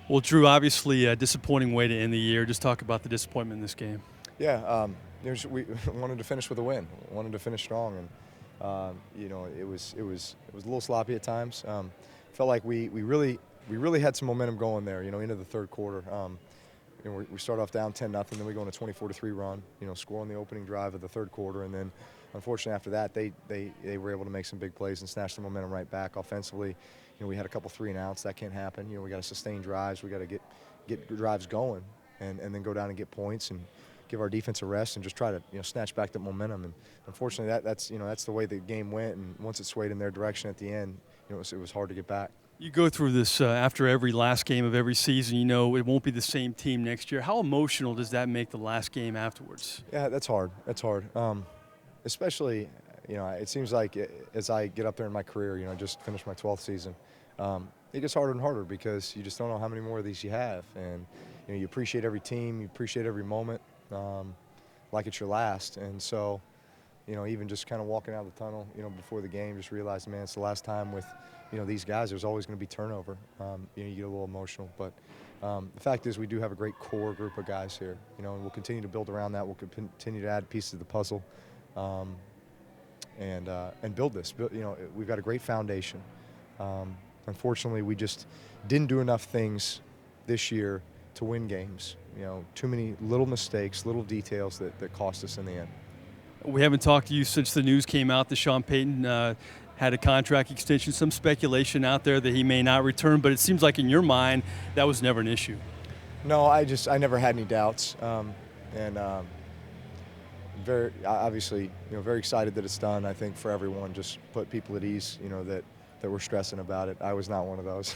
Well, Drew, obviously a disappointing way to end the year. Just talk about the disappointment in this game. Yeah, we wanted to finish with a win. Wanted to finish strong, and it was a little sloppy at times. Felt like we really had some momentum going there. Into the third quarter. We start off down 10-0, then we go on a 24-3 run. Score on the opening drive of the third quarter, and then unfortunately after that they were able to make some big plays and snatch the momentum right back offensively. We had a couple 3-and-outs. That can't happen. We got to sustain drives. We got to get drives going, and then go down and get points and give our defense a rest and just try to snatch back that momentum. And unfortunately that's the way the game went. And once it swayed in their direction at the end, it was hard to get back. You go through this after every last game of every season. You know it won't be the same team next year. How emotional does that make the last game afterwards? Yeah, that's hard. That's hard. Especially, it seems like as I get up there in my career, just finished my 12th season, it gets harder and harder because you just don't know how many more of these you have. And, you appreciate every team, you appreciate every moment, like it's your last. And so, even just kind of walking out of the tunnel, before the game, just realizing, man, it's the last time with, these guys. There's always going to be turnover. You get a little emotional. But the fact is we do have a great core group of guys here, and we'll continue to build around that. We'll continue to add pieces to the puzzle. And build this. We've got a great foundation. Unfortunately, we just didn't do enough things this year to win games. Too many little mistakes, little details that cost us in the end. We haven't talked to you since the news came out that Sean Payton had a contract extension. Some speculation out there that he may not return, but it seems like in your mind that was never an issue. No, I never had any doubts. And very obviously, very excited that it's done. I think for everyone, just put people at ease, that we're stressing about it. I was not one of those.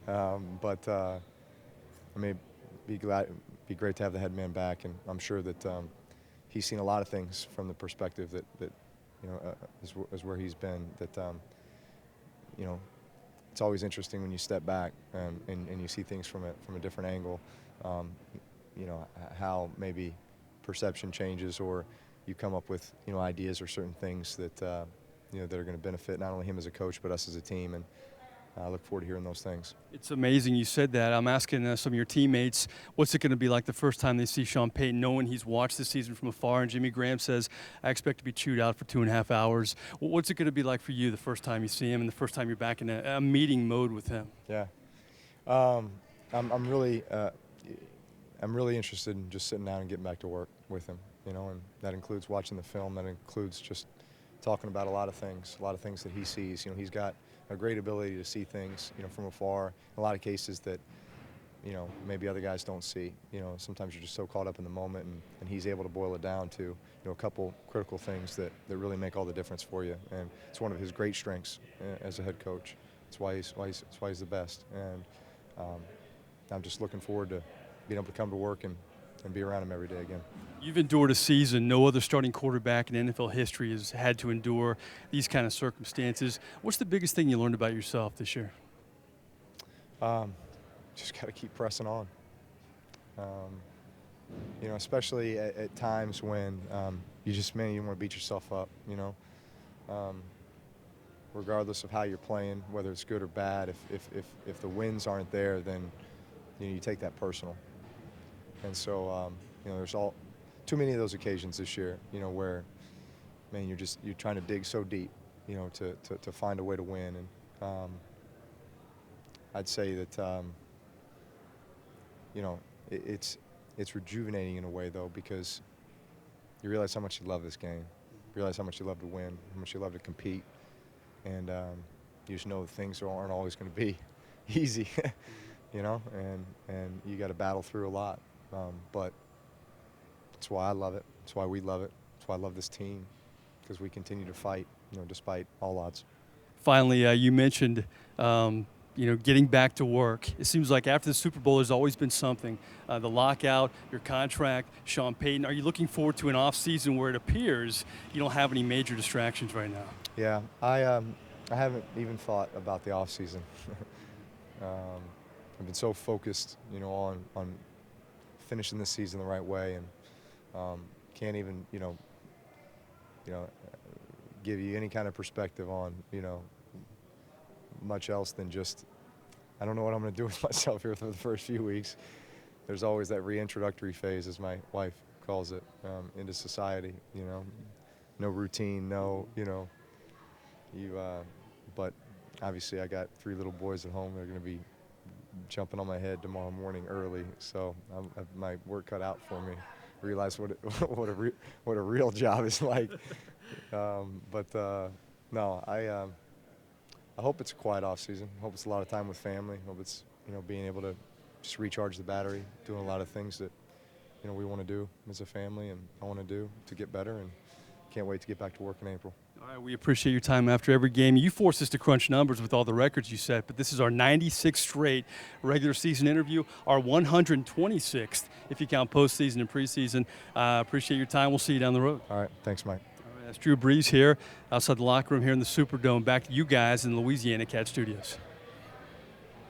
But I mean, be great to have the head man back, and I'm sure that he's seen a lot of things from the perspective that is where he's been. That it's always interesting when you step back and you see things from a different angle. How maybe perception changes, or you come up with ideas or certain things that that are going to benefit not only him as a coach but us as a team. And I look forward to hearing those things. It's amazing you said that. I'm asking some of your teammates, what's it going to be like the first time they see Sean Payton, knowing he's watched the season from afar? And Jimmy Graham says, I expect to be chewed out for 2.5 hours. What's it going to be like for you the first time you see him and the first time you're back in a meeting mode with him? Yeah, I'm really interested in just sitting down and getting back to work with him. And that includes watching the film. That includes just talking about a lot of things that he sees. He's got a great ability to see things, from afar. In a lot of cases that, maybe other guys don't see. Sometimes you're just so caught up in the moment, and he's able to boil it down to, a couple critical things that really make all the difference for you. And it's one of his great strengths as a head coach. That's why he's the best. And I'm just looking forward to being able to come to work and be around him every day again. You've endured a season no other starting quarterback in NFL history has had to endure these kind of circumstances. What's the biggest thing you learned about yourself this year? Just got to keep pressing on. Especially at times when you want to beat yourself up. Regardless of how you're playing, whether it's good or bad, if the wins aren't there, then you take that personal. And so there's too many of those occasions this year, where, man, you're trying to dig so deep, to find a way to win. And I'd say that it's rejuvenating in a way, though, because you realize how much you love this game, you realize how much you love to win, how much you love to compete, and you just know that things aren't always going to be easy, and you got to battle through a lot. But that's why I love it. That's why we love it. That's why I love this team, because we continue to fight, despite all odds. Finally, you mentioned, getting back to work. It seems like after the Super Bowl, there's always been something. The lockout, your contract, Sean Payton. Are you looking forward to an off season where it appears you don't have any major distractions right now? Yeah, I haven't even thought about the off season. I've been so focused, on finishing this season the right way, and can't even, give you any kind of perspective on, much else than just I don't know what I'm going to do with myself here for the first few weeks. There's always that reintroductory phase, as my wife calls it, into society. You know, no routine, no, you know, but obviously I got 3 little boys at home. They're going to be jumping on my head tomorrow morning early, so I have my work cut out for me. Realize what a real job is like. No, I hope it's a quiet off season. I hope it's a lot of time with family. I hope it's, you know, being able to just recharge the battery, doing a lot of things that, you know, we want to do as a family and I want to do to get better, and can't wait to get back to work in April. All right, we appreciate your time after every game. You forced us to crunch numbers with all the records you set, but this is our 96th straight regular season interview, our 126th if you count postseason and preseason. Appreciate your time. We'll see you down the road. All right, thanks, Mike. All right, that's Drew Brees here outside the locker room here in the Superdome. Back to you guys in the Louisiana Cat Studios.